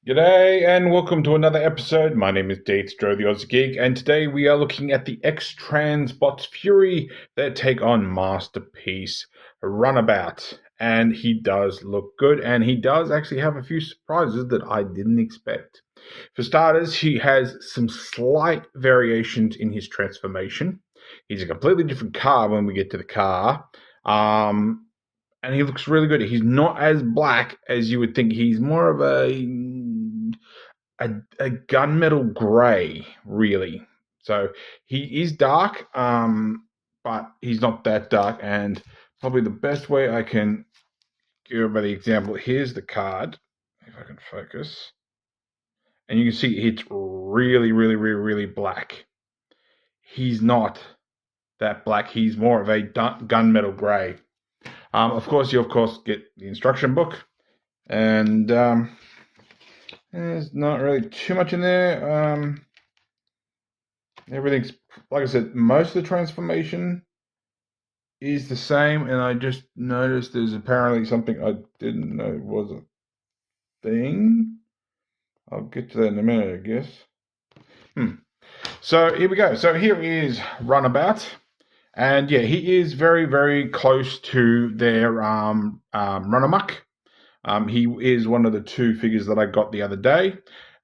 G'day and welcome to another episode. My name is Daethstro, the Aussie Geek, and today we are looking at the X-Transbots Fury that take on Masterpiece Runabout. And he does look good, and he does actually have a few surprises that I didn't expect. For starters, he has some slight variations in his transformation. He's a completely different car when we get to the car. And he looks really good. He's not as black as you would think. He's more of a gunmetal gray, really. So he is dark, but he's not that dark. And probably the best way I can give everybody the example, here's the card, if I can focus. And you can see it's really, really, really, really black. He's not that black. He's more of a gunmetal gray. Of course, you get the instruction book, and there's not really too much in there. Everything's, like I said, most of the transformation is the same, and I just noticed there's apparently something I didn't know was a thing. I'll get to that in a minute, I guess. So here we go. So here is Runabout. And yeah, he is very, very close to their Runamuck. He is one of the two figures that I got the other day.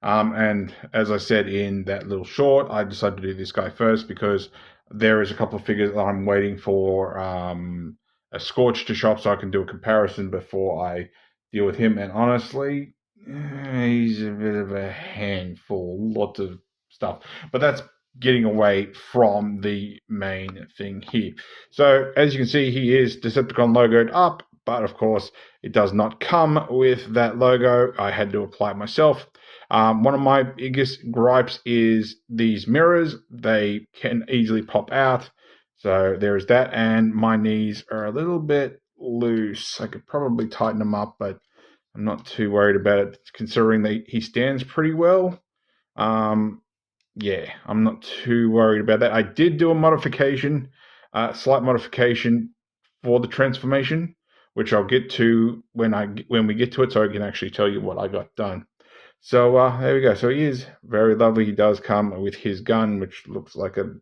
And as I said in that little short, I decided to do this guy first because there is a couple of figures that I'm waiting for a Scorch to shop so I can do a comparison before I deal with him. And honestly, he's a bit of a handful, lots of stuff. But that's getting away from the main thing here. So as you can see, he is Decepticon logoed up, but of course it does not come with that logo. I had to apply it myself. One of my biggest gripes is these mirrors. They can easily pop out. So there is that, and my knees are a little bit loose. I could probably tighten them up, but I'm not too worried about it considering that he stands pretty well. Yeah, I'm not too worried about that. I did do a modification, slight modification for the transformation, which I'll get to when we get to it, so I can actually tell you what I got done. So there we go. So he is very lovely. He does come with his gun, which looks like a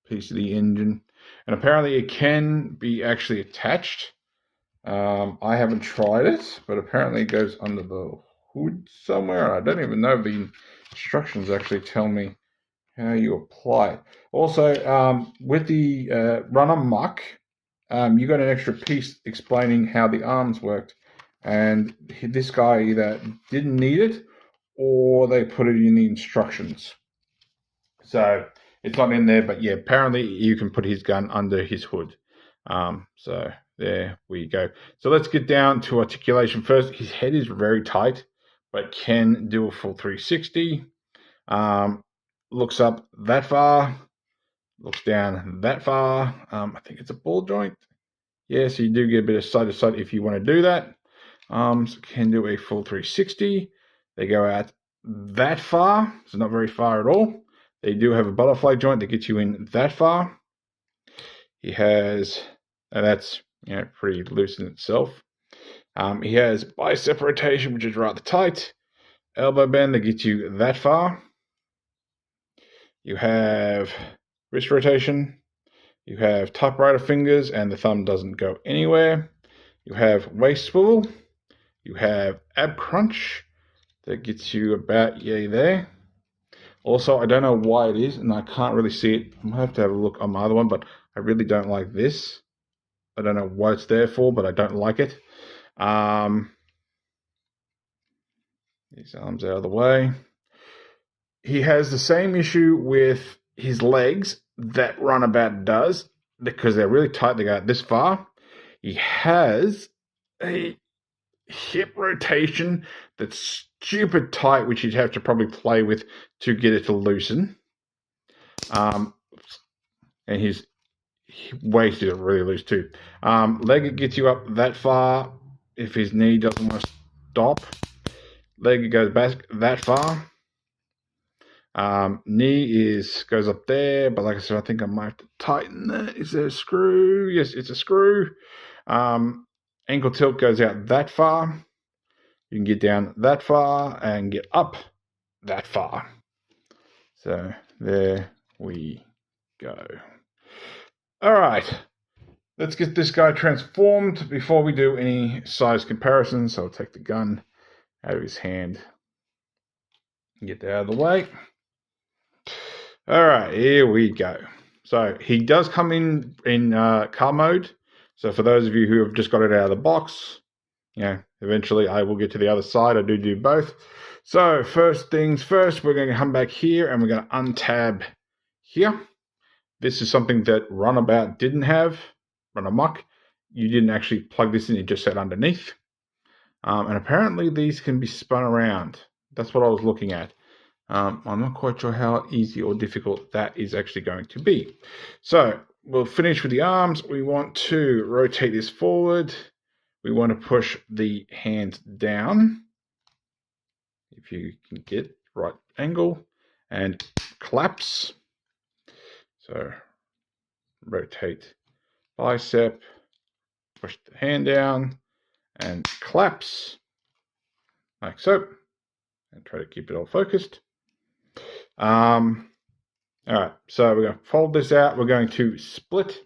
piece of the engine, and apparently it can be actually attached. I haven't tried it, but apparently it goes under the hood somewhere. I don't even know if the instructions actually tell me how you apply it. Also, with the Runamuck, you got an extra piece explaining how the arms worked, and this guy either didn't need it or they put it in the instructions. So it's not in there, but yeah, apparently you can put his gun under his hood. So there we go. So let's get down to articulation first. His head is very tight, but can do a full 360. Looks up that far, looks down that far. I think it's a ball joint. Yeah, so you do get a bit of side to side if you want to do that. So can do a full 360. They go out that far, so not very far at all. They do have a butterfly joint that gets you in that far. He has, and that's pretty loose in itself. He has bicep rotation, which is rather tight. Elbow bend that gets you that far. You have wrist rotation. You have typewriter fingers, and the thumb doesn't go anywhere. You have waist swivel. You have ab crunch that gets you about there. Also, I don't know why it is, and I can't really see it. I'm going to have a look on my other one, but I really don't like this. I don't know what it's there for, but I don't like it. These arms out of the way. He has the same issue with his legs that Runabout does because they're really tight. They go this far. He has a hip rotation that's stupid tight, which you'd have to probably play with to get it to loosen. And his waist is really loose too. Leg, it gets you up that far if his knee doesn't want to stop. Leg, it goes back that far. Knee goes up there, but like I said, I think I might have to tighten that. Is there a screw? Yes, it's a screw. Ankle tilt goes out that far. You can get down that far and get up that far. So there we go. All right, let's get this guy transformed before we do any size comparisons. So I'll take the gun out of his hand and get that out of the way. All right, here we go. So he does come in car mode. So for those of you who have just got it out of the box, eventually I will get to the other side. I do both. So first things first, we're going to come back here and we're going to untab here. This is something that Runabout didn't have. Run amok. You didn't actually plug this in, it just sat underneath. And apparently these can be spun around. That's what I was looking at. I'm not quite sure how easy or difficult that is actually going to be. So we'll finish with the arms. We want to rotate this forward. We want to push the hands down. If you can get right angle and collapse. So rotate bicep, push the hand down and collapse like so. And try to keep it all focused. All right, so we're going to fold this out. We're going to split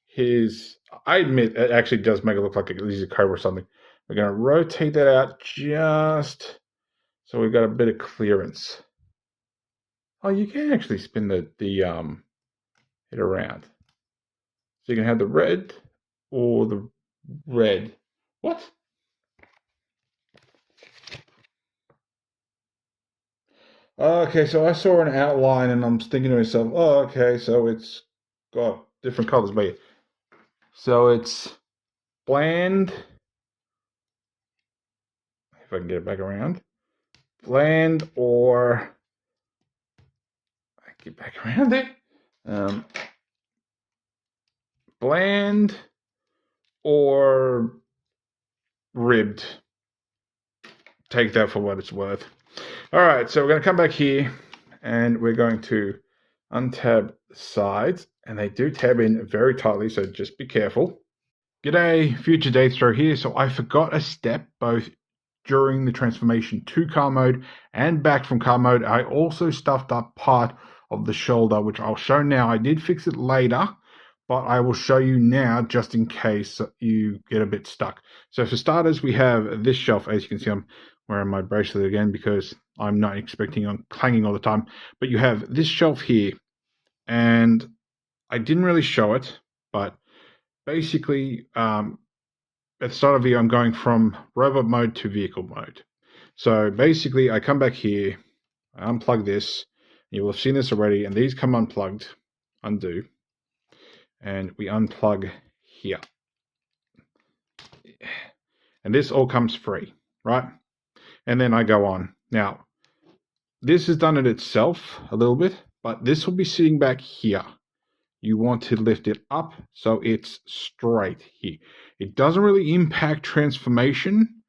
his, I admit it actually does make it look like he's a cobra or something. We're going to rotate that out just so we've got a bit of clearance. Oh, you can actually spin the it around. So you can have the red or the red. What? Okay, so I saw an outline and I'm thinking to myself, oh, okay, so it's got different colors, but so it's bland. If I can get it back around, bland or I get back around it. Bland or ribbed. Take that for what it's worth. All right, so we're going to come back here and we're going to untab the sides, and they do tab in very tightly, so just be careful. G'day, future Daethstro here. So I forgot a step both during the transformation to car mode and back from car mode. I also stuffed up part of the shoulder, which I'll show now. I did fix it later, but I will show you now just in case you get a bit stuck. So for starters, we have this shelf. As you can see, I'm wearing my bracelet again because I'm not expecting on clanging all the time. But you have this shelf here, and I didn't really show it, but basically at the start of the video, I'm going from robot mode to vehicle mode. So basically, I come back here, I unplug this. You will have seen this already, and these come unplugged, undo, and we unplug here. And this all comes free, right? And then I go on. Now, this has done it itself a little bit, but this will be sitting back here. You want to lift it up so it's straight here. It doesn't really impact transformation,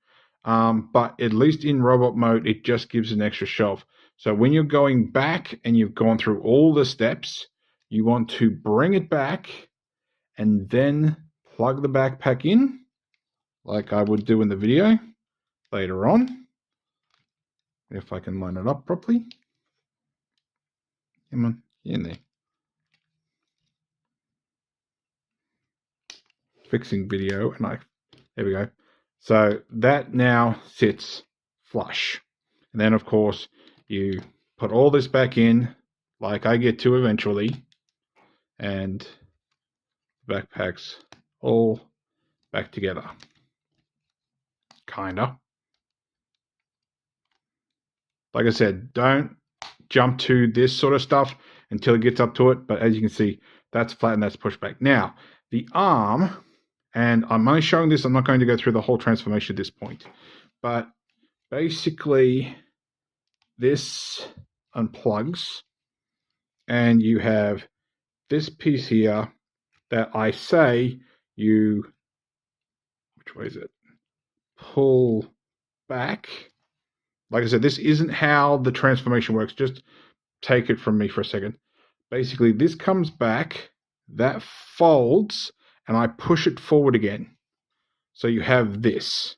but at least in robot mode, it just gives an extra shelf. So when you're going back and you've gone through all the steps, you want to bring it back and then plug the backpack in, like I would do in the video later on. If I can line it up properly. Come on, get in there. Fixing video, and there we go. So that now sits flush. And then of course you put all this back in, like I get to eventually, and the backpack's all back together. Kinda. Like I said, don't jump to this sort of stuff until it gets up to it. But as you can see, that's flat and that's pushed back. Now, the arm, and I'm only showing this, I'm not going to go through the whole transformation at this point. But basically, this unplugs, and you have this piece here that I say you, which way is it? Pull back. Like I said, this isn't how the transformation works. Just take it from me for a second. Basically, this comes back, that folds, and I push it forward again. So you have this.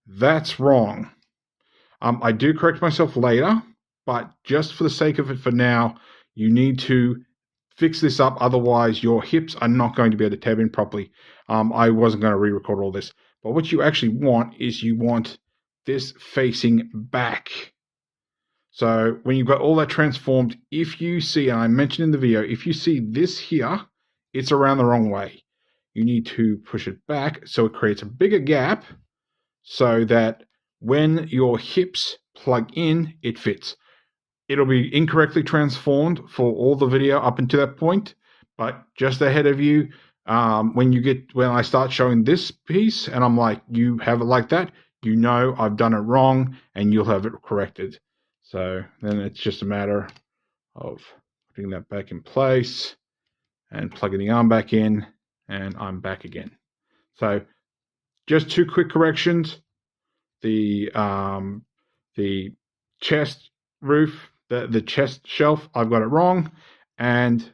That's wrong. I do correct myself later, but just for the sake of it for now, you need to fix this up. Otherwise, your hips are not going to be able to tab in properly. I wasn't going to re-record all this. But what you actually want is you want this facing back. So when you've got all that transformed, if you see, and I mentioned in the video, if you see this here, it's around the wrong way. You need to push it back so it creates a bigger gap so that when your hips plug in, it fits. It'll be incorrectly transformed for all the video up until that point, but just ahead of you, when I start showing this piece and I'm like, you have it like that, you know I've done it wrong and you'll have it corrected. So then it's just a matter of putting that back in place and plugging the arm back in, and I'm back again. So just 2 quick corrections. The chest roof, the chest shelf, I've got it wrong, and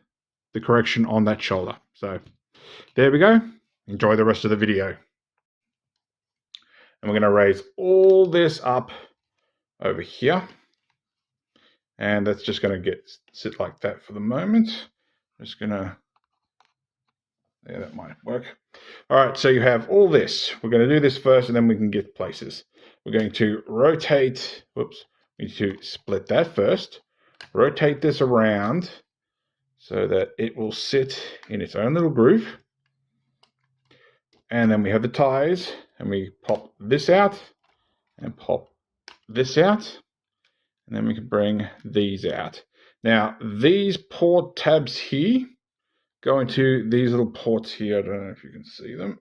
the correction on that shoulder. So there we go. Enjoy the rest of the video. And we're going to raise all this up over here. And that's just going to sit like that for the moment. Just going to, yeah, that might work. All right, so you have all this. We're going to do this first, and then we can get places. We're going to rotate, whoops, we need to split that first. Rotate this around so that it will sit in its own little groove. And then we have the ties, and we pop this out and pop this out. And then we can bring these out. Now, these port tabs here go into these little ports here. I don't know if you can see them.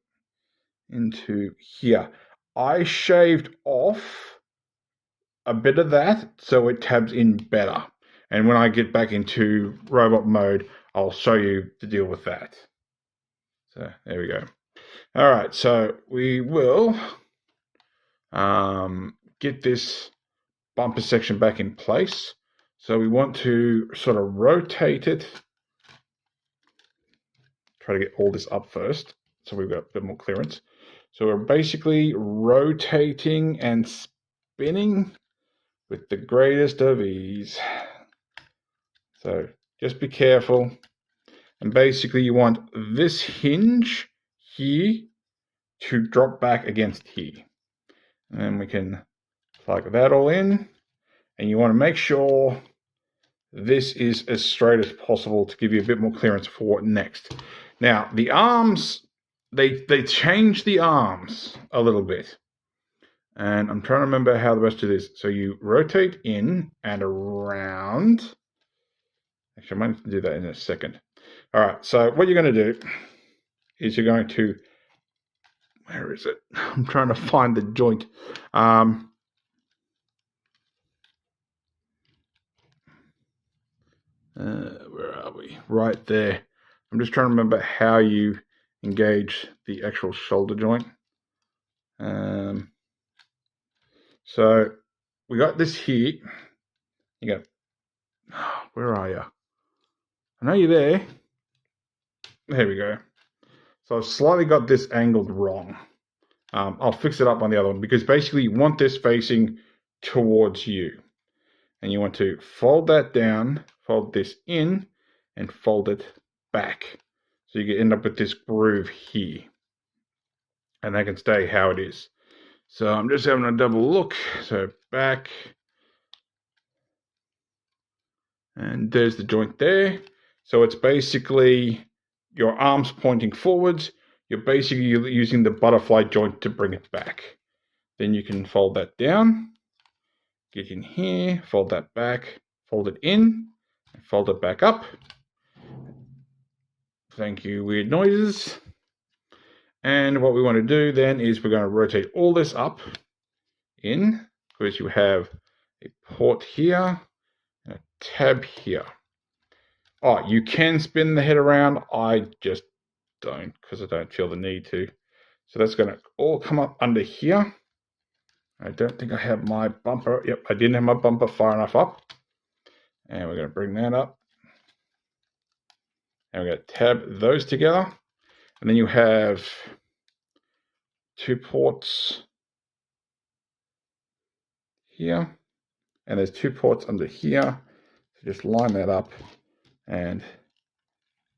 Into here. I shaved off a bit of that so it tabs in better. And when I get back into robot mode, I'll show you the deal with that. So there we go. All right, so we will get this bumper section back in place. So we want to sort of rotate it. Try to get all this up first so we've got a bit more clearance. So we're basically rotating and spinning with the greatest of ease. So just be careful. And basically you want this hinge here to drop back against here. And then we can plug that all in. And you want to make sure this is as straight as possible to give you a bit more clearance for what next. Now, the arms, they change the arms a little bit. And I'm trying to remember how the best to do this. So you rotate in and around. Actually, I might have to do that in a second. All right, so what you're going to do is you're going to, where is it? I'm trying to find the joint. Where are we? Right there. I'm just trying to remember how you engage the actual shoulder joint. So we got this here. You go, oh, where are you? I know you're there. There we go. So I've slightly got this angled wrong. I'll fix it up on the other one because basically you want this facing towards you. And you want to fold that down, fold this in, and fold it back. So you can end up with this groove here. And that can stay how it is. So I'm just having a double look. So back. And there's the joint there. So it's basically your arms pointing forwards. You're basically using the butterfly joint to bring it back. Then you can fold that down. Get in here, fold that back, fold it in, and fold it back up. Thank you, weird noises. And what we want to do then is we're going to rotate all this up in, because you have a port here and a tab here. Oh, you can spin the head around. I just don't, because I don't feel the need to. So that's going to all come up under here. I don't think I have my bumper. Yep, I didn't have my bumper far enough up. And we're going to bring that up. And we're going to tab those together. And then you have 2 ports here, and there's 2 ports under here. So just line that up and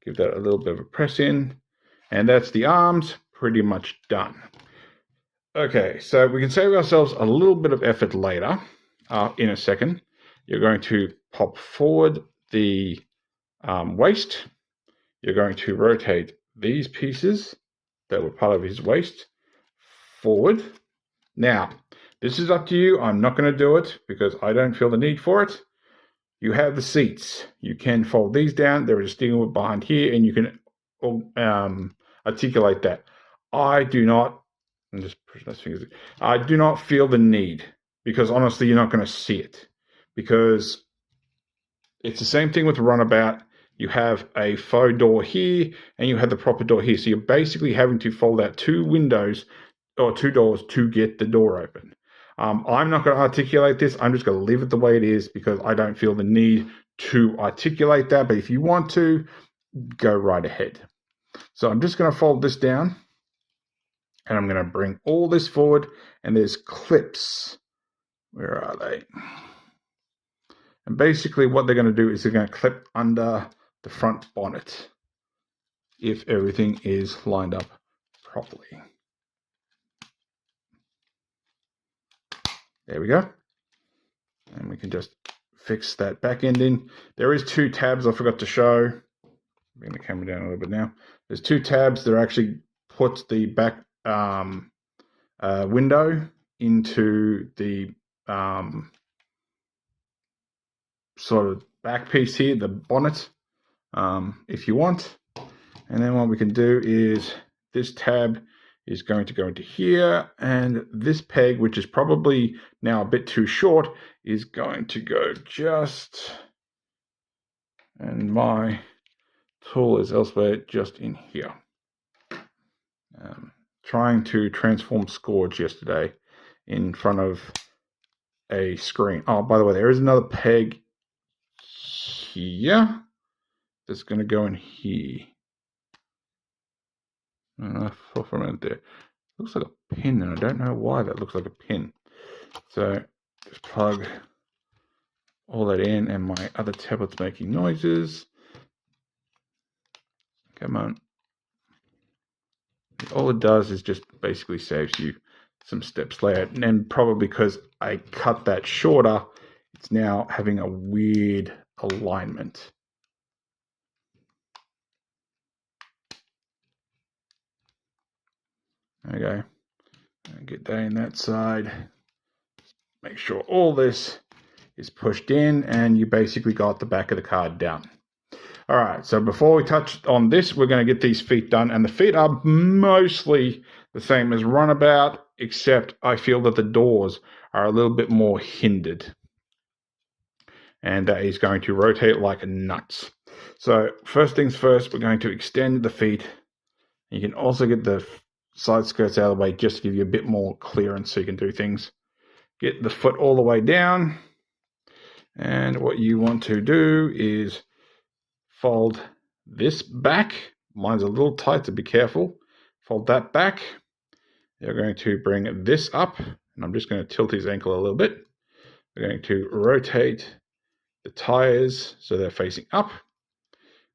give that a little bit of a press in, and that's the arms pretty much done. Okay, so we can save ourselves a little bit of effort later. In a second, you're going to pop forward the waist. You're going to rotate these pieces that were part of his waist forward. Now, this is up to you. I'm not going to do it because I don't feel the need for it. You have the seats. You can fold these down. There is a steering wheel behind here, and you can articulate that. I do not. I'm just pushing those fingers. I do not feel the need because honestly, you're not going to see it because it's the same thing with Runabout. You have a faux door here, and you have the proper door here. So you're basically having to fold out 2 windows or 2 doors to get the door open. I'm not going to articulate this. I'm just going to leave it the way it is because I don't feel the need to articulate that. But if you want to, go right ahead. So I'm just going to fold this down, and I'm going to bring all this forward, and there's clips. Where are they? And basically what they're going to do is they're going to clip under the front bonnet if everything is lined up properly. There we go. And we can just fix that back end in. There is 2 tabs I forgot to show. Bring the camera down a little bit now. There's 2 tabs that actually put the back window into the sort of back piece here, the bonnet, if you want. And then what we can do is this tab is going to go into here, and this peg, which is probably now a bit too short, is going to go just, and my tool is elsewhere, just in here. Trying to transform Scourge yesterday in front of a screen. Oh, by the way, there is another peg here that's going to go in here. For a minute there. Looks like a pin, and I don't know why that looks like a pin. So just plug all that in, and my other tablet's making noises. Come on. All it does is just basically saves you some steps later, and probably because I cut that shorter, it's now having a weird alignment. Okay, get that in that side. Make sure all this is pushed in, and you basically got the back of the card done. All right, so before we touch on this, we're going to get these feet done, and the feet are mostly the same as Runabout, except I feel that the doors are a little bit more hindered, and that is going to rotate like nuts. So first things first, we're going to extend the feet. You can also get the side skirts out of the way just to give you a bit more clearance so you can do things. Get the foot all the way down, and what you want to do is fold this back. Mine's a little tight, so be careful. Fold that back. You're going to bring this up, and I'm just going to tilt his ankle a little bit. We're going to rotate the tires so they're facing up.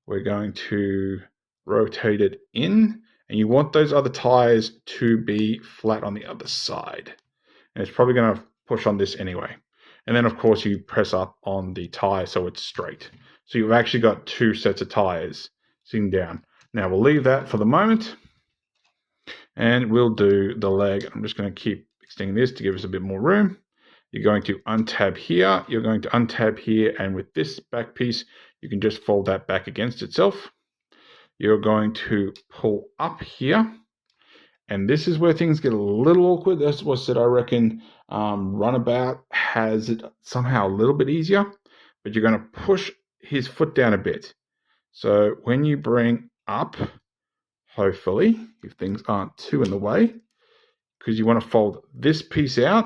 We're going to rotate it in, and you want those other tires to be flat on the other side. And it's probably going to push on this anyway. And then, of course, you press up on the tire so it's straight. So you've actually got 2 sets of tires sitting down. Now we'll leave that for the moment, and we'll do the leg. I'm just going to keep extending this to give us a bit more room. You're going to untab here. You're going to untab here, and with this back piece, you can just fold that back against itself. You're going to pull up here, and this is where things get a little awkward. That's what I said. I reckon Runabout has it somehow a little bit easier, but you're going to push his foot down a bit. So when you bring up, hopefully, if things aren't too in the way, because you want to fold this piece out,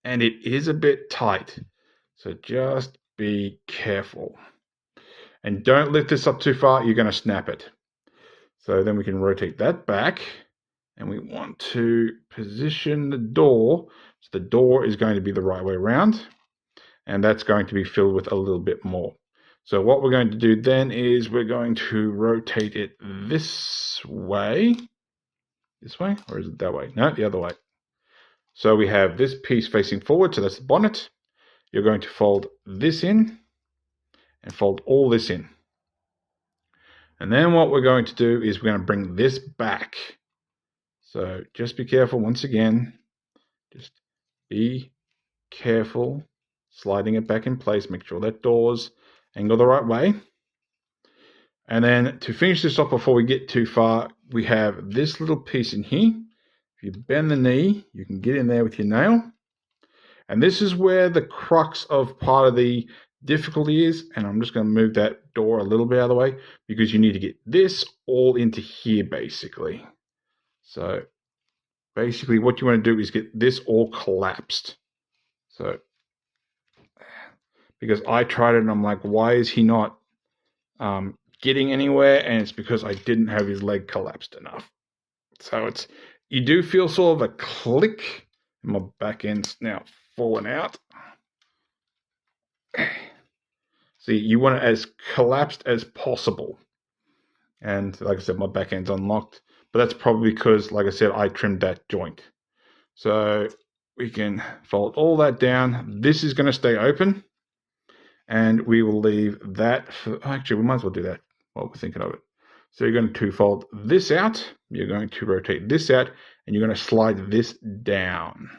and it is a bit tight. So just be careful. And don't lift this up too far, you're going to snap it. So then we can rotate that back, and we want to position the door So the door is going to be the right way around, and that's going to be filled with a little bit more. So what we're going to do then is we're going to rotate it this way. This way? Or is it that way? No, the other way. So we have this piece facing forward, so that's the bonnet. You're going to fold this in and fold all this in. And then what we're going to do is we're going to bring this back. So just be careful once again. Just be careful sliding it back in place. Make sure that door's angled the right way. And then to finish this off before we get too far, we have this little piece in here. If you bend the knee, you can get in there with your nail. And this is where the crux of part of the difficulty is. And I'm just going to move that door a little bit out of the way because you need to get this all into here basically. So basically what you want to do is get this all collapsed. So because I tried it and I'm like, why is he not getting anywhere? And it's because I didn't have his leg collapsed enough. So you do feel sort of a click. My back end's now falling out. See, you want it as collapsed as possible. And like I said, my back end's unlocked. But that's probably because, like I said, I trimmed that joint. So we can fold all that down. This is going to stay open. And we will leave that for, actually, we might as well do that while we're thinking of it. So you're going to fold this out. You're going to rotate this out. And you're going to slide this down.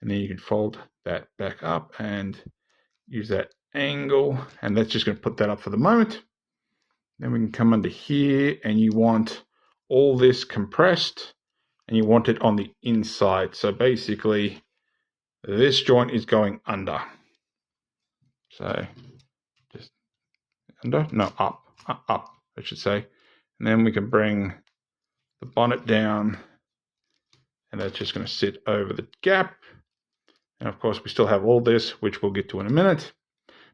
And then you can fold that back up and use that angle. And that's just going to put that up for the moment. Then we can come under here and you want all this compressed and you want it on the inside. So basically this joint is going under. So just under, no, up, I should say. And then we can bring the bonnet down and that's just going to sit over the gap. And of course we still have all this, which we'll get to in a minute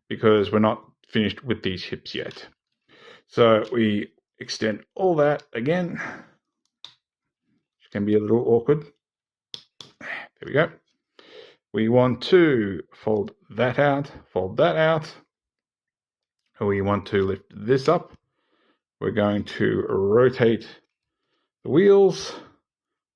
because we're not finished with these hips yet. So we extend all that again, which can be a little awkward. There we go. We want to fold that out. And we want to lift this up. We're going to rotate the wheels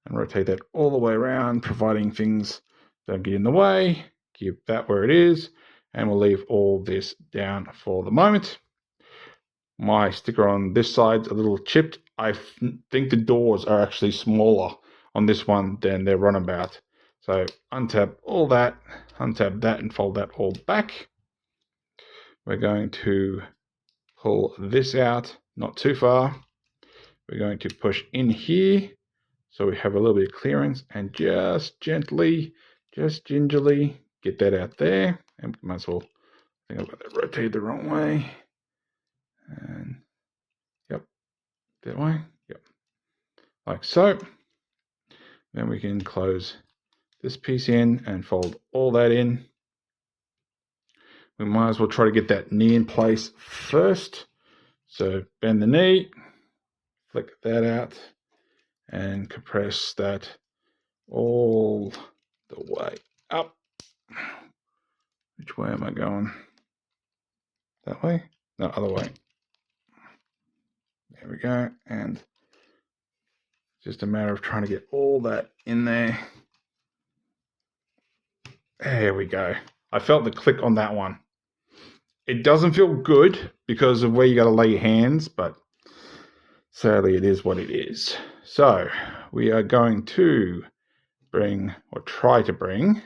and rotate that all the way around, providing things don't get in the way. Keep that where it is. And we'll leave all this down for the moment. My sticker on this side's a little chipped. I think the doors are actually smaller on this one than their Runabout. So untab all that, untab that and fold that all back. We're going to pull this out, not too far. We're going to push in here so we have a little bit of clearance and just gently, just gingerly get that out there. And might as well, I think I've got that rotated the wrong way. And yep, that way, yep, like so. Then we can close this piece in and fold all that in. We might as well try to get that knee in place first. So bend the knee, flick that out, and compress that all the way up. Which way am I going? That way? No, other way. There we go. And just a matter of trying to get all that in there. There we go. I felt the click on that one. It doesn't feel good because of where you got to lay your hands, but sadly it is what it is. So we are going to bring, or try to bring,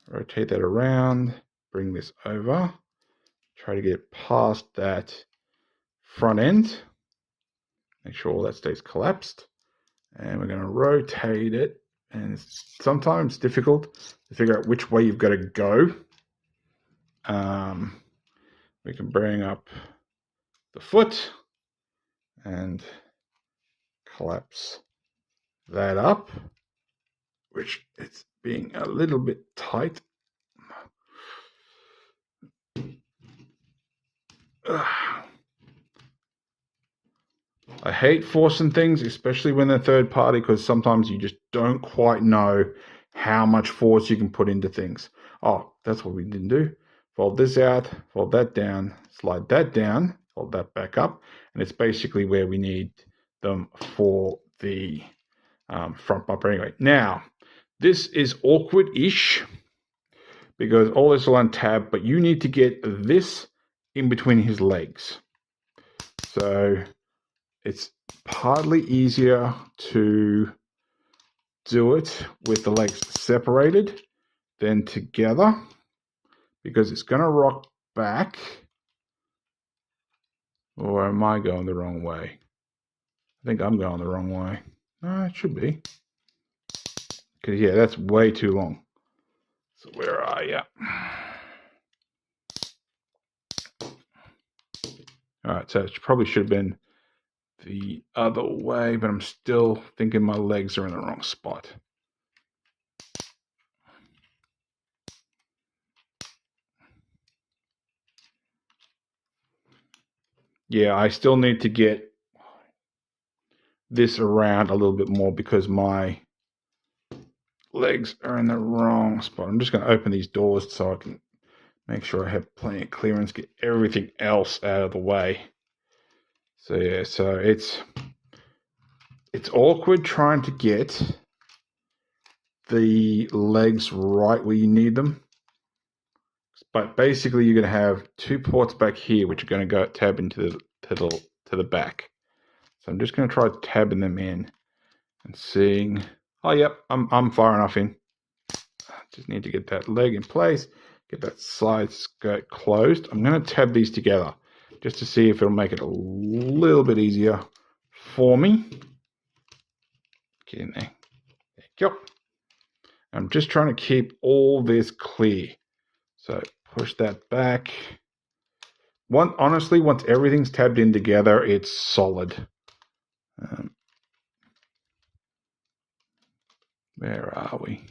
rotate that around, bring this over, try to get past that front end, make sure all that stays collapsed, and we're going to rotate it. And it's sometimes difficult to figure out which way you've got to go. We can bring up the foot and collapse that up, which it's being a little bit tight. I hate forcing things, especially when they're third party, because sometimes you just don't quite know how much force you can put into things. Oh, that's what we didn't do. Fold this out, fold that down, slide that down, fold that back up, and it's basically where we need them for the front bumper anyway. Now, this is awkward-ish because all this will untab, but you need to get this in between his legs. So it's partly easier to do it with the legs separated than together because it's going to rock back. Or am I going the wrong way? I think I'm going the wrong way. No, it should be. Because, yeah, that's way too long. So where are you? All right, so it probably should have been the other way, but I'm still thinking my legs are in the wrong spot. Yeah, I still need to get this around a little bit more because my legs are in the wrong spot. I'm just going to open these doors so I can make sure I have plenty of clearance, get everything else out of the way. So yeah, so it's awkward trying to get the legs right where you need them. But basically you're going to have two ports back here which are going to go tab into the back. So I'm just going to try tabbing them in and seeing. Oh, yep, I'm far enough in. Just need to get that leg in place, get that side skirt closed. I'm going to tab these together just to see if it'll make it a little bit easier for me. Get in there. There you go. I'm just trying to keep all this clear. So push that back. Honestly, once everything's tabbed in together, it's solid. Where are we?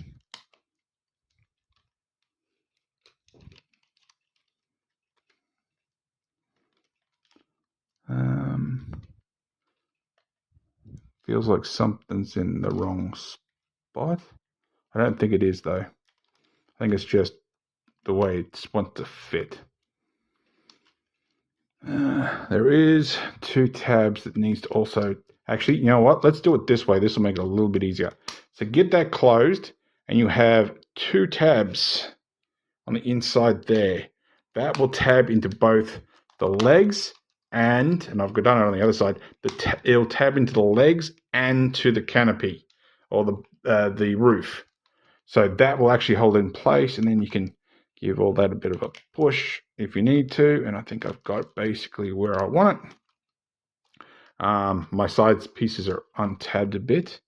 Feels like something's in the wrong spot. I don't think it is though. I think it's just the way it wants to fit. There is two tabs that needs to also, actually, you know what? Let's do it this way. This will make it a little bit easier. So get that closed and you have two tabs on the inside there. That will tab into both the legs and I've done it on the other side, it'll tab into the legs and to the canopy or the roof. So that will actually hold it in place and then you can give all that a bit of a push if you need to. And I think I've got basically where I want it. My sides pieces are untabbed a bit.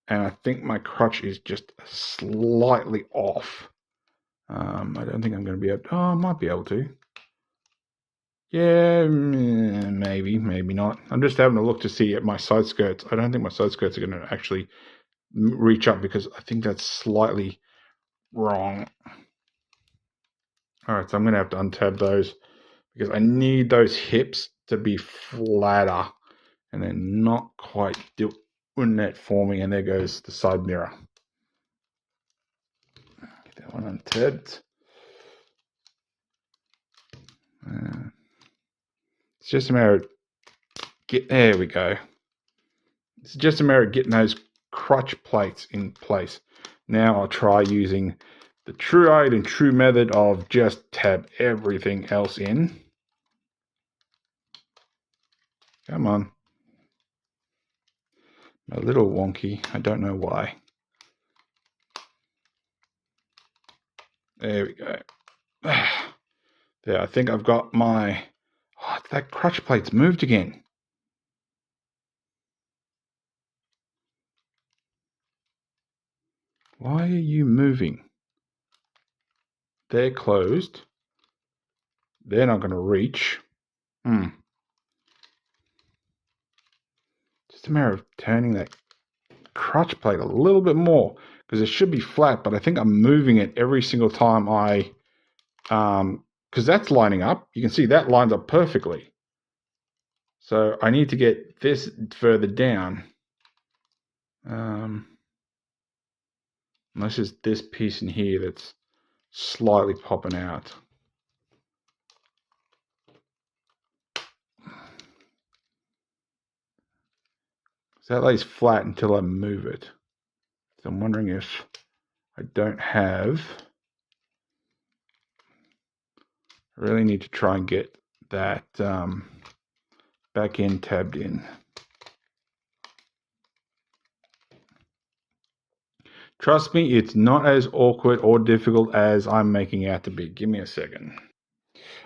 And I think my crotch is just slightly off. I don't think I'm going to be able to. Oh, I might be able to. Yeah, maybe not. I'm just having a look to see at my side skirts. I don't think my side skirts are going to actually reach up because I think that's slightly wrong. All right, so I'm going to have to untab those because I need those hips to be flatter and they're not quite doing that for me. And there goes the side mirror. Get that one untabbed. It's just a matter of there we go. It's just a matter of getting those crotch plates in place. Now I'll try using the true and true method of just tab everything else in. Come on. A little wonky. I don't know why. There we go. There, I think I've got my... Oh, that crotch plate's moved again. Why are you moving? They're closed. They're not going to reach. Just a matter of turning that crotch plate a little bit more because it should be flat, but I think I'm moving it every single time I... because that's lining up. You can see that lines up perfectly. So I need to get this further down. Unless it's this piece in here that's slightly popping out. So that lays flat until I move it. So I'm wondering if I don't have... I really need to try and get that back end tabbed in. Trust me, it's not as awkward or difficult as I'm making out to be. Give me a second.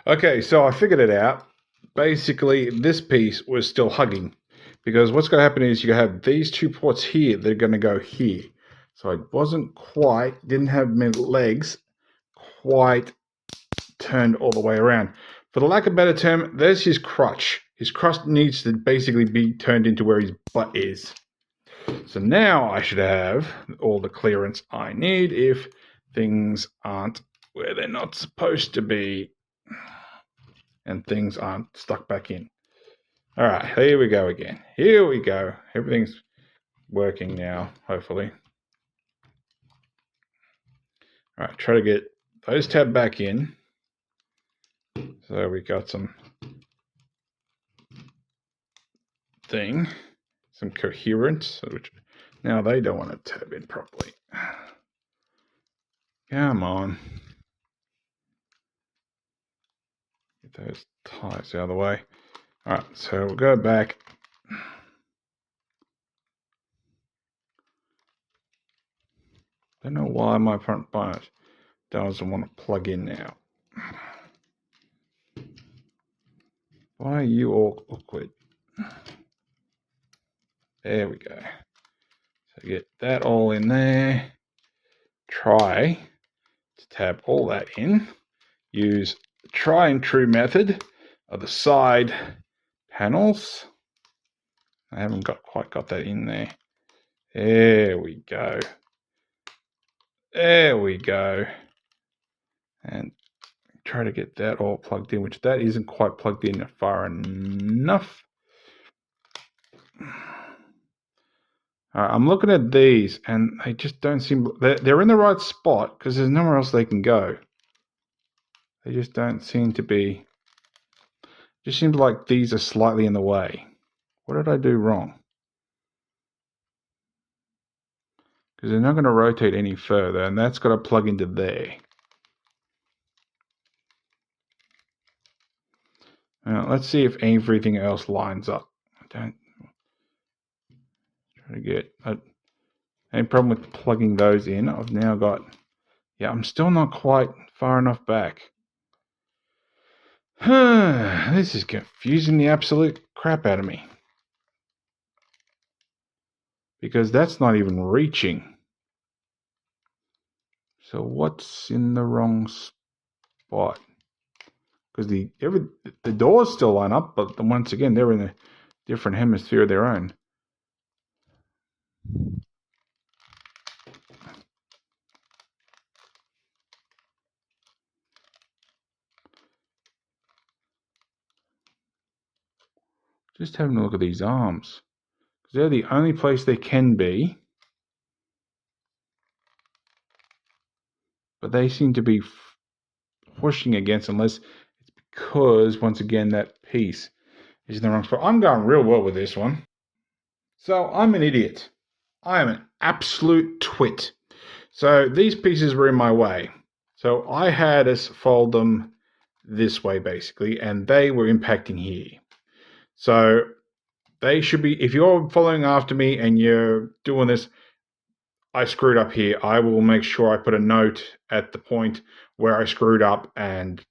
Okay, so I figured it out. Basically, this piece was still hugging, because what's going to happen is you have these two ports here, they're going to go here. So I didn't have my legs quite turned all the way around. For the lack of a better term, there's his crutch. His crutch needs to basically be turned into where his butt is. So now I should have all the clearance I need if things aren't where they're not supposed to be and things aren't stuck back in. All right, here we go again. Here we go. Everything's working now, hopefully. All right, try to get those tabbed back in. So we got some coherence, which now they don't want to tab in properly. Come on. Get those ties out of the way. All right, so we'll go back. Don't know why my front bonnet doesn't want to plug in now. Why are you all awkward? There we go. So get that all in there. Try to tab all that in. Use the try and true method of the side panels. I haven't quite got that in there. There we go. There we go. And try to get that all plugged in, which that isn't quite plugged in far enough. I'm looking at these and they just don't seem... They're in the right spot because there's nowhere else they can go. They just don't seem to be... Just seems like these are slightly in the way. What did I do wrong? Because they're not going to rotate any further, and that's got to plug into there. Now, let's see if everything else lines up. I don't... Try to get... any problem with plugging those in? I've now got... Yeah, I'm still not quite far enough back. This is confusing the absolute crap out of me. Because that's not even reaching. So what's in the wrong spot? Because the doors still line up, but once again, they're in a different hemisphere of their own. Just having a look at these arms. Because they're the only place they can be. But they seem to be pushing against, unless it's because, once again, that piece is in the wrong spot. I'm going real well with this one. So I'm an idiot. I am an absolute twit. So these pieces were in my way. So I had us fold them this way, basically, and they were impacting here. So they should be, if you're following after me and you're doing this, I screwed up here. I will make sure I put a note at the point where I screwed up, and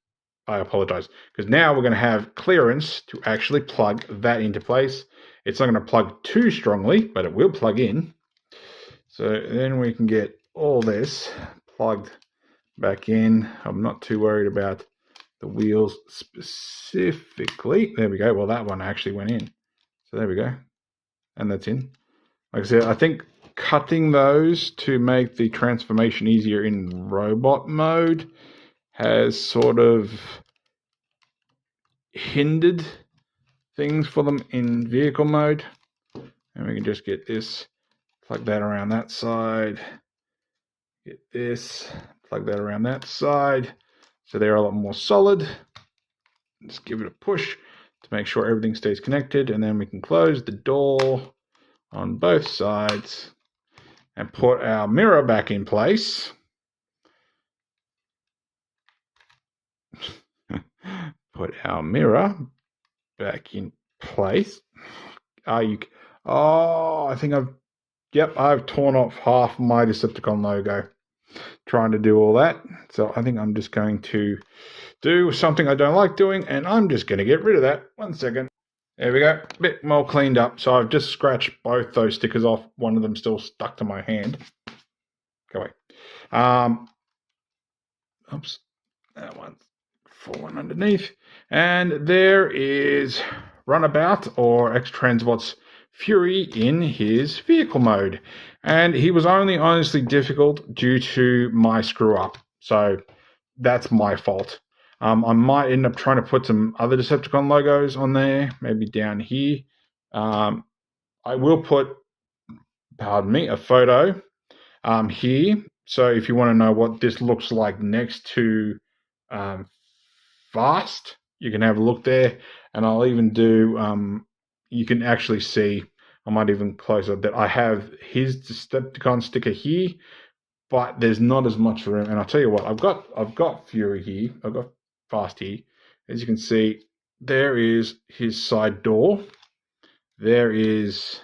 I apologize. Because now we're going to have clearance to actually plug that into place. It's not going to plug too strongly, but it will plug in. So then we can get all this plugged back in. I'm not too worried about the wheels specifically. There we go. Well, that one actually went in. So there we go. And that's in. Like I said, I think cutting those to make the transformation easier in robot mode has sort of hindered things for them in vehicle mode. And we can just get this, plug that around that side. Get this, plug that around that side. So they're a lot more solid. Just give it a push to make sure everything stays connected. And then we can close the door on both sides and put our mirror back in place. Put our mirror back in place. I think I've torn off half my Decepticon logo trying to do all that. So I think I'm just going to do something I don't like doing, and I'm just going to get rid of that. 1 second. There we go. A bit more cleaned up. So I've just scratched both those stickers off. One of them still stuck to my hand. Go away. Oops. That one's fallen underneath. And there is Runabout, or X-Transbots Fury, in his vehicle mode. And he was only honestly difficult due to my screw up. So that's my fault. I might end up trying to put some other Decepticon logos on there, maybe down here. I will put, a photo here. So if you want to know what this looks like next to Fast, you can have a look there. And I'll even do, you can actually see, I might even close up, that I have his Decepticon sticker here, but there's not as much room. And I'll tell you what, I've got Fury here, I've got Fast here. As you can see, there is his side door. There is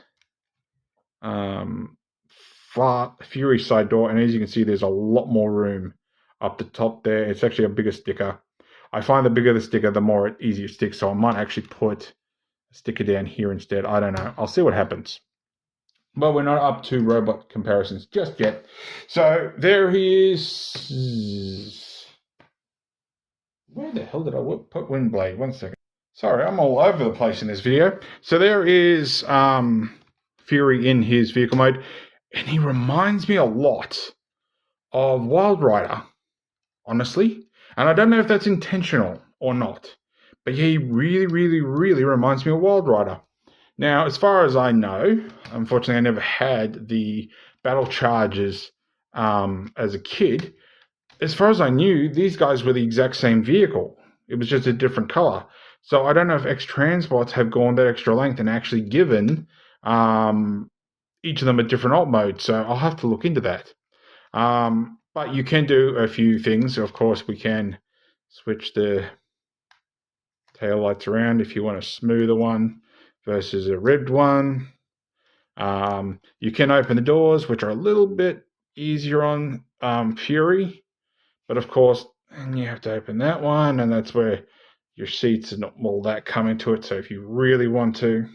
Fury side door, and as you can see, there's a lot more room up the top there. It's actually a bigger sticker. I find the bigger the sticker, the more easier it sticks. So I might actually put a sticker down here instead. I don't know. I'll see what happens. But we're not up to robot comparisons just yet. So there he is. Where the hell did I put Windblade? 1 second. Sorry, I'm all over the place in this video. So there is Fury in his vehicle mode. And he reminds me a lot of Wild Rider, honestly. And I don't know if that's intentional or not. But yeah, he really, really, really reminds me of Wild Rider. Now, as far as I know, unfortunately, I never had the Battle Chargers as a kid. As far as I knew, these guys were the exact same vehicle. It was just a different color. So I don't know if X-Transbots have gone that extra length and actually given each of them a different alt mode. So I'll have to look into that. But you can do a few things. Of course, we can switch the tail lights around if you want a smoother one versus a ribbed one. You can open the doors, which are a little bit easier on Fury. But of course, and you have to open that one, and that's where your seats and all that come into it. So if you really want to,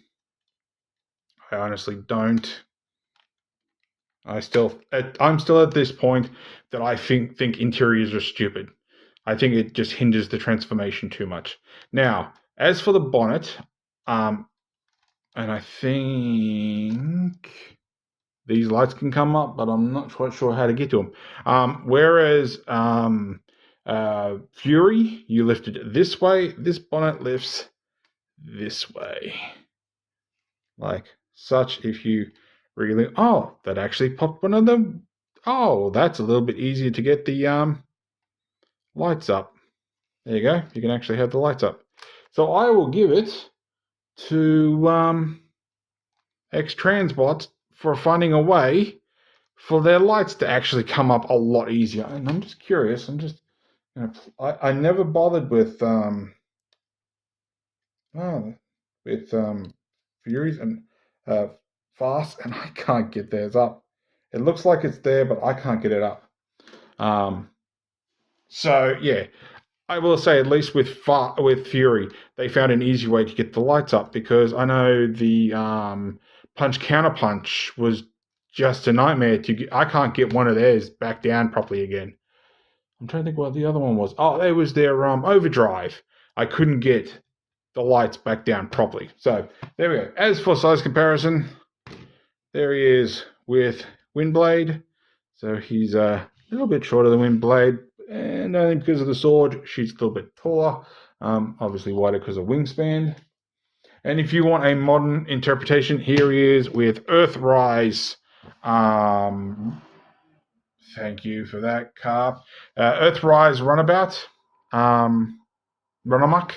I honestly don't. I'm still at this point that I think interiors are stupid. I think it just hinders the transformation too much. Now, as for the bonnet, and I think these lights can come up, but I'm not quite sure how to get to them. Whereas Fury, you lift it this way. This bonnet lifts this way, like such. If you really, that actually popped one of them. Oh, that's a little bit easier to get the lights up. There you go. You can actually have the lights up. So I will give it to X-Transbots for finding a way for their lights to actually come up a lot easier. And I'm just curious. I never bothered with Furies and Fast, and I can't get theirs up. It looks like it's there, but I can't get it up. So yeah, I will say at least with Fury, they found an easy way to get the lights up, because I know the punch counterpunch was just a nightmare to get. I can't get one of theirs back down properly again. I'm trying to think what the other one was. Oh, it was their overdrive. I couldn't get the lights back down properly. So there we go. As for size comparison, there he is with Windblade. So he's a little bit shorter than Windblade, and only because of the sword, she's a little bit taller. Obviously wider because of wingspan. And if you want a modern interpretation, here he is with Earthrise. Thank you for that, Carp. Earthrise Runabout. Runamuck.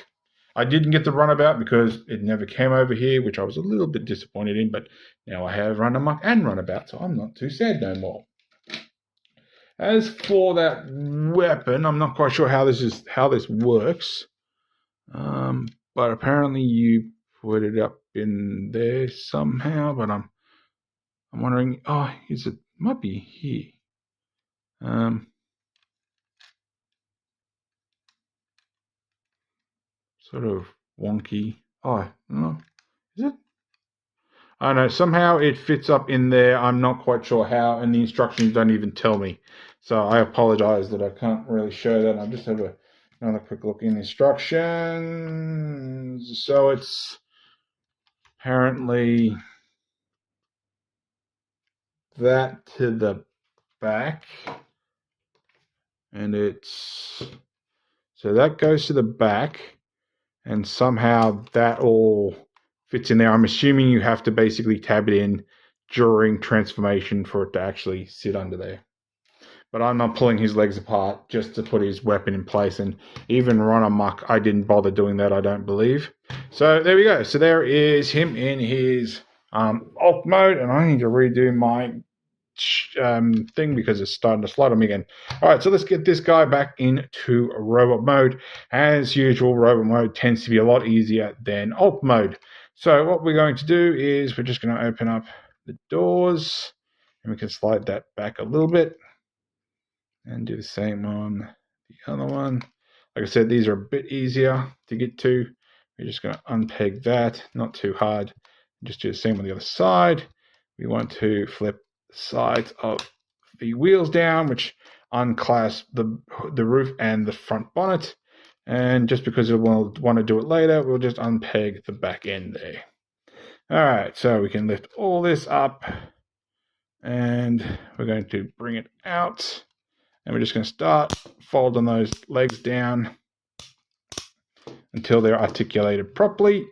I didn't get the Runabout because it never came over here, which I was a little bit disappointed in, but now I have Runamuck and Runabout, so I'm not too sad no more. As for that weapon, I'm not quite sure how this works. But apparently you put it up in there somehow, but I'm wondering, might be here. Sort of wonky. Oh, no. Is it? I don't know. Somehow it fits up in there. I'm not quite sure how, and the instructions don't even tell me. So I apologize that I can't really show that. I'll just have another quick look in instructions. So it's apparently that to the back, and so that goes to the back, and somehow that all fits in there. I'm assuming you have to basically tab it in during transformation for it to actually sit under there. But I'm not pulling his legs apart just to put his weapon in place, and even Runamuck, I didn't bother doing that, I don't believe. So there we go. So there is him in his alt mode, and I need to redo my thing because it's starting to slide on me again. All right, so let's get this guy back into robot mode. As usual, robot mode tends to be a lot easier than alt mode. So what we're going to do is we're just going to open up the doors, and we can slide that back a little bit and do the same on the other one. Like I said, these are a bit easier to get to. We're just going to unpeg that, not too hard. Just do the same on the other side. We want to flip sides of the wheels down, which unclasp the roof and the front bonnet. And just because we'll want to do it later, we'll just unpeg the back end there. All right, so we can lift all this up, and we're going to bring it out, and we're just going to start folding those legs down until they're articulated properly.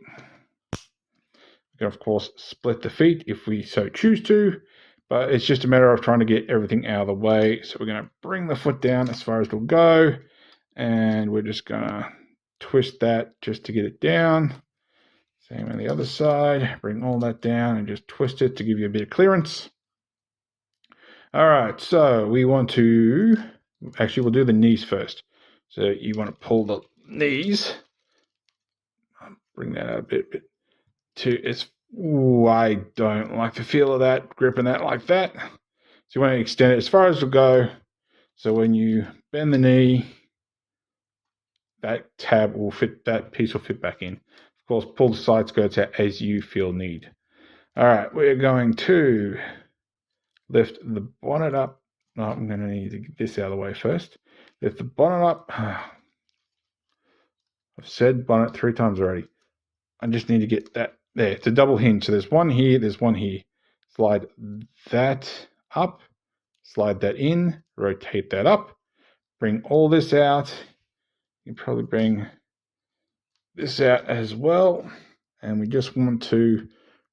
We can, of course, split the feet if we so choose to, but it's just a matter of trying to get everything out of the way. So we're going to bring the foot down as far as it'll go, and we're just going to twist that just to get it down. Same on the other side. Bring all that down and just twist it to give you a bit of clearance. All right, so we want to, actually we'll do the knees first. So you want to pull the knees, bring that out a bit I don't like the feel of that, gripping that like that. So you want to extend it as far as it'll go. So when you bend the knee, that tab will fit, that piece will fit back in. Of course, pull the side skirts out as you feel need. All right, we're going to lift the bonnet up. No, I'm going to need to get this out of the way first. Lift the bonnet up. I've said bonnet 3 times already. I just need to get that there. It's a double hinge. So there's one here, there's one here. Slide that up, slide that in, rotate that up, bring all this out. You can probably bring this out as well. And we just want to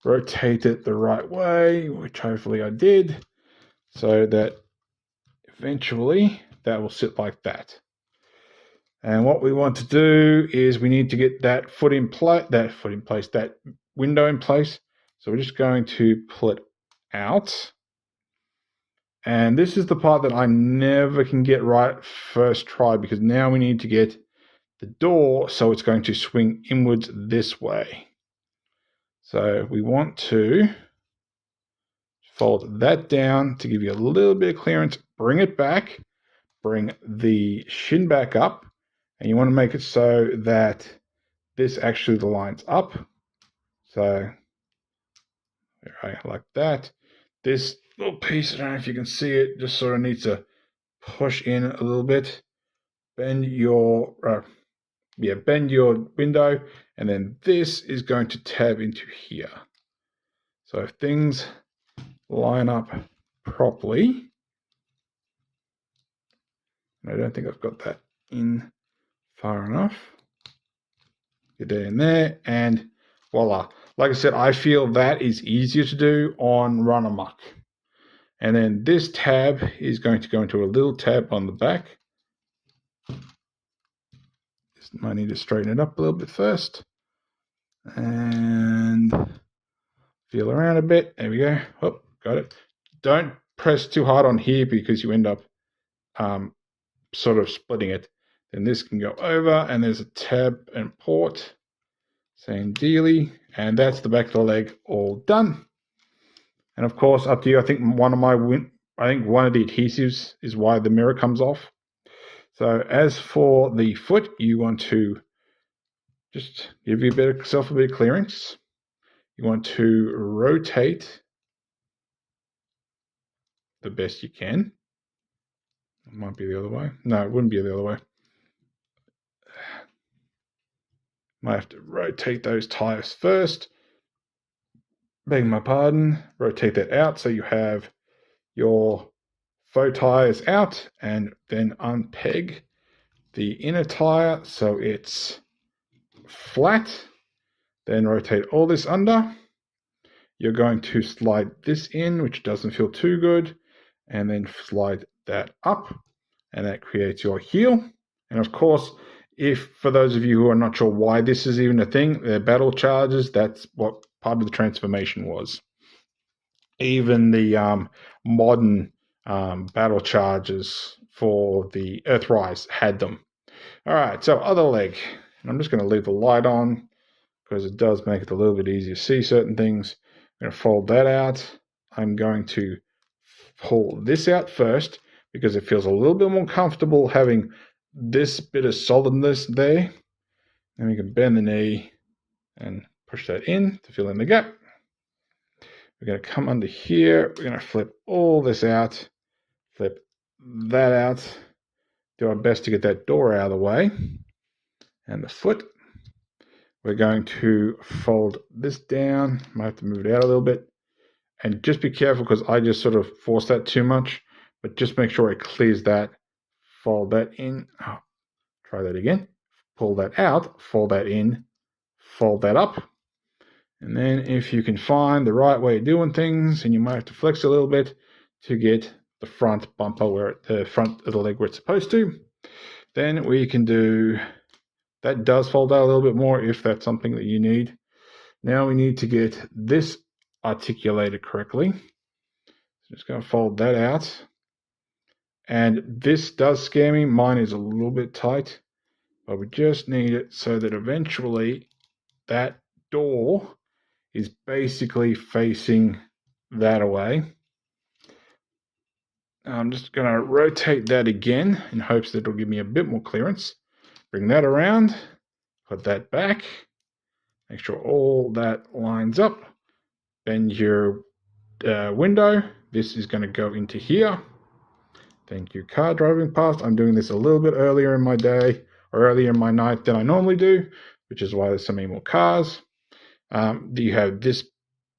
rotate it the right way, which hopefully I did, so that eventually that will sit like that. And what we want to do is we need to get that that window in place. So we're just going to pull it out. And this is the part that I never can get right first try, because now we need to get the door so it's going to swing inwards this way. So we want to fold that down to give you a little bit of clearance, bring it back, bring the shin back up, and you want to make it so that this actually lines up. So right, like that. This little piece, I don't know if you can see it, just sort of needs to push in a little bit. Bend your window, and then this is going to tab into here. So if things line up properly, and I don't think I've got that in far enough. Get that in there, and Voila. Like I said, I feel that is easier to do on Run Amok. And then this tab is going to go into a little tab on the back. Just might need to straighten it up a little bit first. And feel around a bit. There we go. Oh, got it. Don't press too hard on here because you end up sort of splitting it. Then this can go over, and there's a tab and port saying dealy, and that's the back of the leg all done. And of course, up to you. I think one of the adhesives is why the mirror comes off. So as for the foot, you want to just give yourself a bit of clearance. You want to rotate the best you can. It might be the other way. No, it wouldn't be the other way. Might have to rotate those tires first. Beg my pardon. Rotate that out so you have your faux tires out, and then unpeg the inner tire so it's flat. Then rotate all this under. You're going to slide this in, which doesn't feel too good, and then slide that up, and that creates your heel. And of course, if for those of you who are not sure why this is even a thing, they're battle charges. That's what part of the transformation was. Even the modern battle charges for the Earthrise had them. All right, so other leg. And I'm just going to leave the light on because it does make it a little bit easier to see certain things. I'm going to fold that out. I'm going to pull this out first because it feels a little bit more comfortable having this bit of solidness there. Then we can bend the knee and push that in to fill in the gap. We're going to come under here. We're going to flip all this out, flip that out, do our best to get that door out of the way, and the foot. We're going to fold this down. Might have to move it out a little bit. And just be careful because I just sort of forced that too much, but just make sure it clears that. Fold that in. Oh, try that again. Pull that out, fold that in, fold that up. And then if you can find the right way of doing things, and you might have to flex a little bit to get the front bumper the front of the leg where it's supposed to, then we can do, that does fold out a little bit more if that's something that you need. Now we need to get this articulated correctly. So just going to fold that out. And this does scare me. Mine is a little bit tight, but we just need it so that eventually that door is basically facing that away. I'm just going to rotate that again in hopes that it'll give me a bit more clearance. Bring that around, put that back, make sure all that lines up. Bend your window. This is going to go into here. Thank you, car driving past. I'm doing this a little bit earlier in my day or earlier in my night than I normally do, which is why there's so many more cars. You have this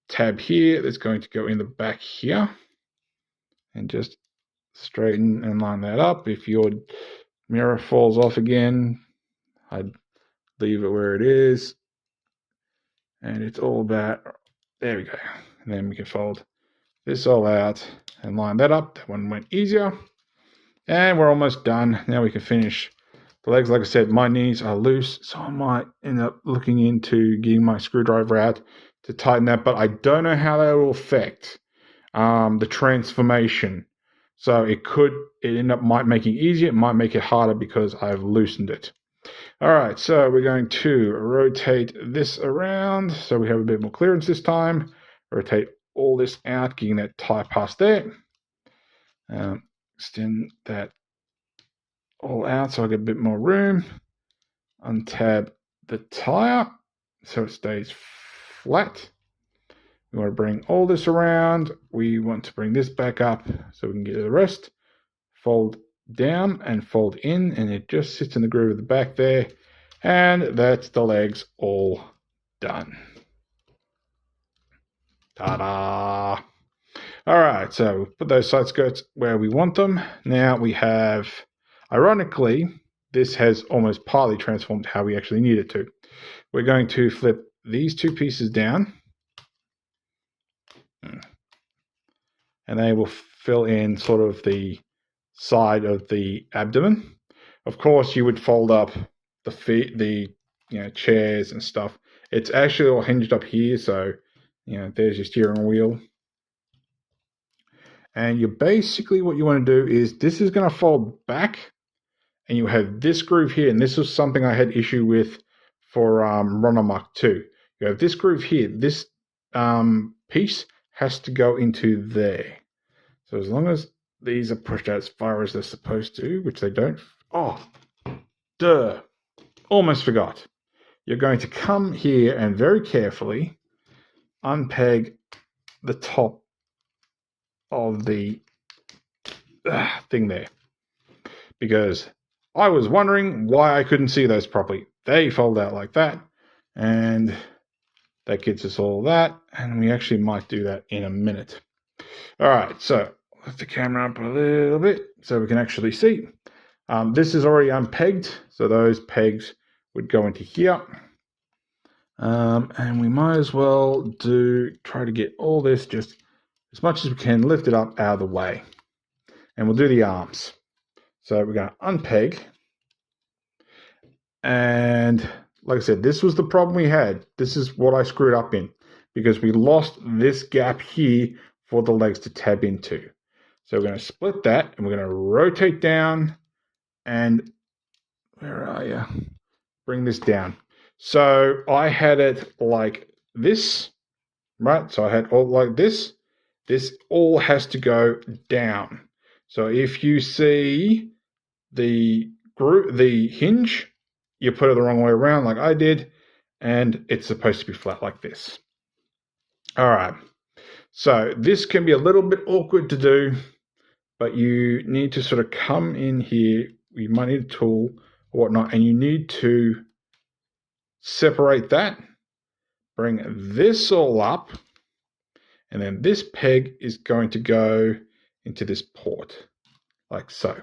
tab here that's going to go in the back here, and just straighten and line that up. If your mirror falls off again, I'd leave it where it is, and it's all about, there we go. And then we can fold this all out and line that up. That one went easier, and we're almost done. Now we can finish the legs. Like I said, my knees are loose, so I might end up looking into getting my screwdriver out to tighten that, but I don't know how that will affect the transformation. So it might make it easier, it might make it harder because I've loosened it. All right, so we're going to rotate this around so we have a bit more clearance this time. Rotate all this out, getting that tie past there. Extend that all out so I get a bit more room. Untab the tire so it stays flat. We want to bring all this around. We want to bring this back up so we can get to the rest. Fold down and fold in, and it just sits in the groove of the back there. And that's the legs all done. Ta-da! All right, so put those side skirts where we want them. Now we have, ironically, this has almost partly transformed how we actually need it to. We're going to flip these two pieces down, and they will fill in sort of the side of the abdomen. Of course, you would fold up the feet, the chairs and stuff. It's actually all hinged up here, so there's your steering wheel. And you basically, what you want to do is, this is going to fold back, and you have this groove here, and this was something I had issue with for Runabout 2. You have this groove here. This piece has to go into there. So as long as these are pushed out as far as they're supposed to, which they don't. Oh, duh. Almost forgot. You're going to come here and very carefully unpeg the top of the thing there. Because I was wondering why I couldn't see those properly. They fold out like that. And that gets us all that. And we actually might do that in a minute. All right, so lift the camera up a little bit so we can actually see. This is already unpegged, so those pegs would go into here. And we might as well try to get all this just as much as we can, lift it up out of the way. And we'll do the arms. So we're going to unpeg. And like I said, this was the problem we had. This is what I screwed up in, because we lost this gap here for the legs to tab into. So we're going to split that, and we're going to rotate down, and where are you? Bring this down. So I had it like this, right? So I had all like this. This all has to go down. So if you see the hinge, you put it the wrong way around like I did, and it's supposed to be flat like this. All right. So this can be a little bit awkward to do, but you need to sort of come in here. You might need a tool or whatnot, and you need to separate that, bring this all up, and then this peg is going to go into this port, like so.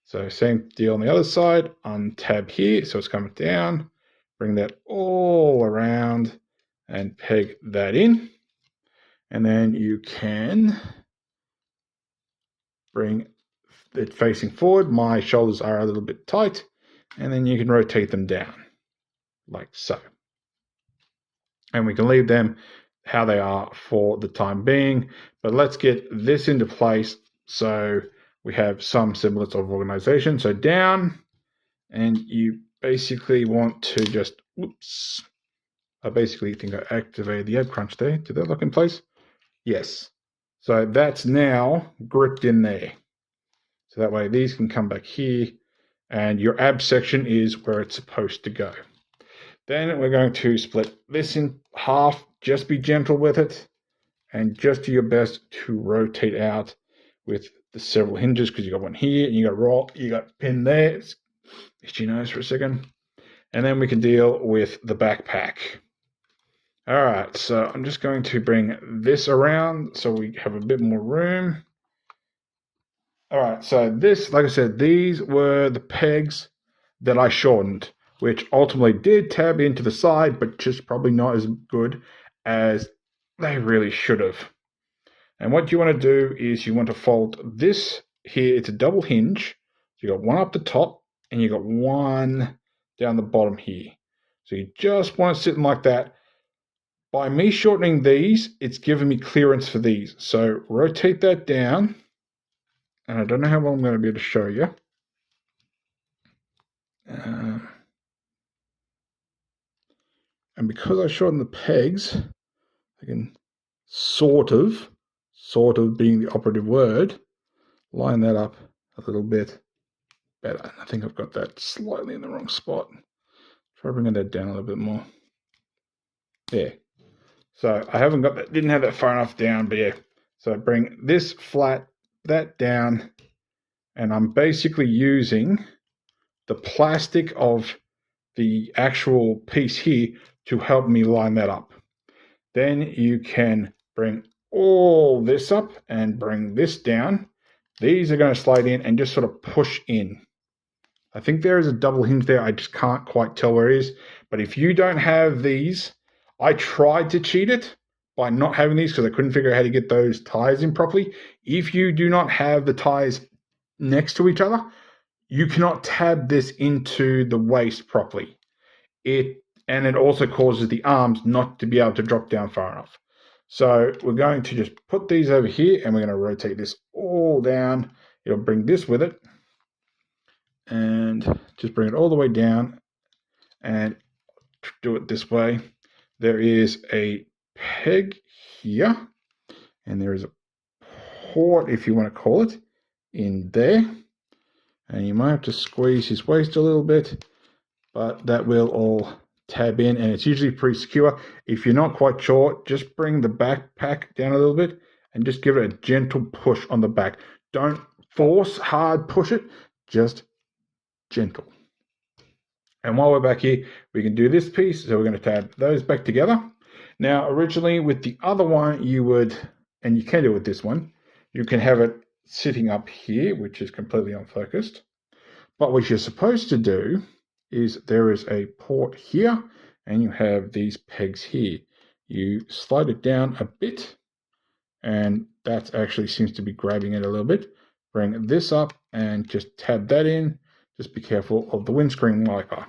So same deal on the other side, untab here, so it's coming down, bring that all around and peg that in. And then you can bring it facing forward. My shoulders are a little bit tight, and then you can rotate them down, like so. And we can leave them how they are for the time being, but let's get this into place so we have some semblance of organization. So down, and you basically want to just, whoops, I basically think I activated the ab crunch there. Did that lock in place? Yes. So that's now gripped in there. So that way these can come back here, and your ab section is where it's supposed to go. Then we're going to split this in half. Just be gentle with it, and just do your best to rotate out with the several hinges, because you got one here and you got roll, you got pin there. Itch your nose for a second, and then we can deal with the backpack. All right, so I'm just going to bring this around so we have a bit more room. All right, so this, like I said, these were the pegs that I shortened, which ultimately did tab into the side, but just probably not as good as they really should have. And what you want to do is you want to fold this here. It's a double hinge. So you got one up the top, and you got one down the bottom here. So you just want it sitting like that. By me shortening these, it's giving me clearance for these. So rotate that down. And I don't know how well I'm going to be able to show you. And because I shortened the pegs, I can sort of being the operative word, line that up a little bit better. I think I've got that slightly in the wrong spot. Try bringing that down a little bit more. There. So I haven't got that, didn't have that far enough down, but yeah. So bring this flat, that down, and I'm basically using the plastic of the actual piece here to help me line that up. Then you can bring all this up and bring this down. These are going to slide in and just sort of push in I think there is a double hinge there. I just can't quite tell where it is. But if you don't have these, I tried to cheat it by not having these because I couldn't figure out how to get those tires in properly. If you do not have the tires next to each other, you cannot tab this into the waist properly. And it also causes the arms not to be able to drop down far enough. So we're going to just put these over here and we're going to rotate this all down. It'll bring this with it. And just bring it all the way down and do it this way. There is a peg here and there is a port, if you want to call it, in there. And you might have to squeeze his waist a little bit, but that will all tab in and it's usually pretty secure. If you're not quite sure, just bring the backpack down a little bit and just give it a gentle push on the back. Don't force hard push it, just gentle. And while we're back here, we can do this piece. So we're going to tab those back together. Now, originally with the other one, you would, and you can do it with this one, you can have it sitting up here, which is completely unfocused. But what you're supposed to do is there is a port here and you have these pegs here. You slide it down a bit and that actually seems to be grabbing it a little bit. Bring this up and just tab that in. Just be careful of the windscreen wiper.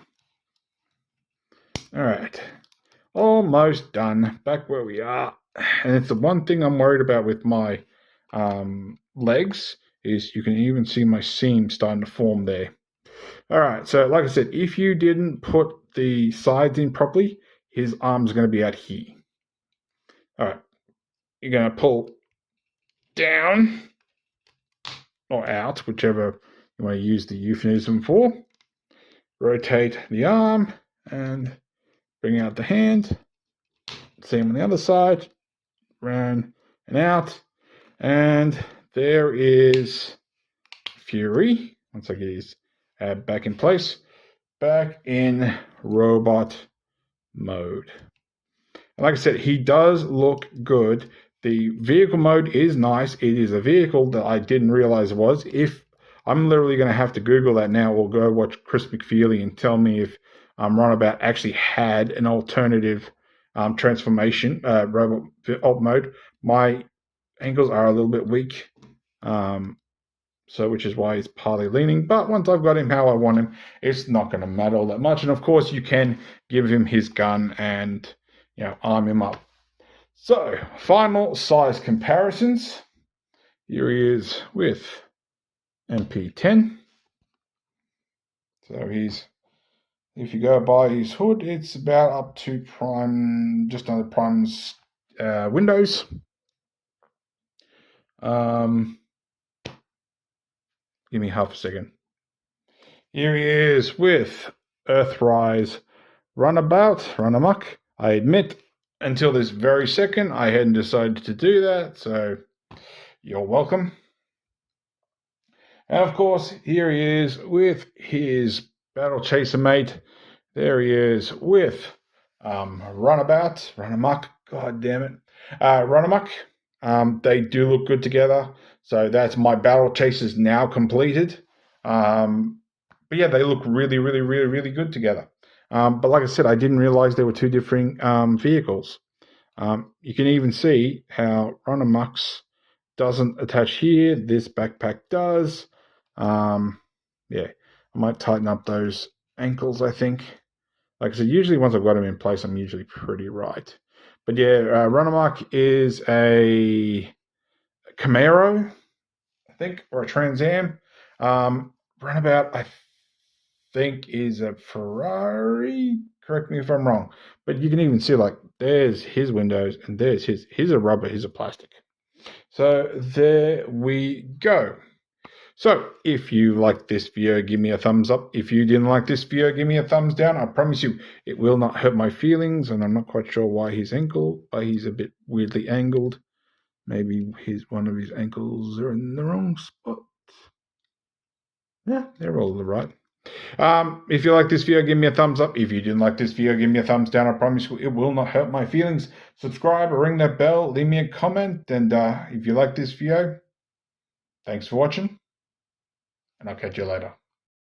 All right, almost done. Back where we are. And it's the one thing I'm worried about with my legs is you can even see my seam starting to form there. All right, so like I said, if you didn't put the sides in properly, his arm's going to be out here. All right, you're going to pull down or out, whichever you want to use the euphemism for. Rotate the arm and bring out the hand. Same on the other side. Round and out. And there is Fury. Once I get his back in place. Back in robot mode. And like I said, he does look good. The vehicle mode is nice. It is a vehicle that I didn't realize it was. If I'm literally going to have to Google that now or go watch Chris McFeely and tell me if Runabout actually had an alternative transformation, robot alt mode. My ankles are a little bit weak, so which is why he's partly leaning. But once I've got him how I want him, it's not going to matter all that much. And of course, you can give him his gun and arm him up. So, final size comparisons. Here he is with MP10. So he's, if you go by his hood, it's about up to prime, just under prime's windows. Give me half a second. Here he is with Earthrise Runabout, Run Amok. I admit, until this very second, I hadn't decided to do that, so you're welcome. And of course, here he is with his Battle Chaser mate. There he is with Runabout, Run Amok, god damn it, Run Amok. They do look good together, so that's my Battle Chasers now completed. But yeah, they look really, really, really, really good together. But like I said, I didn't realize there were two different vehicles. You can even see how Run Amok's doesn't attach here. This backpack does. Yeah, I might tighten up those ankles, I think. Like I said, usually once I've got them in place, I'm usually pretty right. But yeah, Run Amok is a Camaro, I think, or a Trans Am. Runabout, I think, is a Ferrari. Correct me if I'm wrong. But you can even see, like, there's his windows and there's his. Here's a rubber, here's a plastic. So there we go. So if you liked this video, give me a thumbs up. If you didn't like this video, give me a thumbs down. I promise you it will not hurt my feelings, and I'm not quite sure why his ankle, but he's a bit weirdly angled. Maybe one of his ankles are in the wrong spot. Yeah, they're all right. If you like this video, give me a thumbs up. If you didn't like this video, give me a thumbs down. I promise you it will not hurt my feelings. Subscribe or ring that bell. Leave me a comment. And if you like this video, thanks for watching. And I'll catch you later.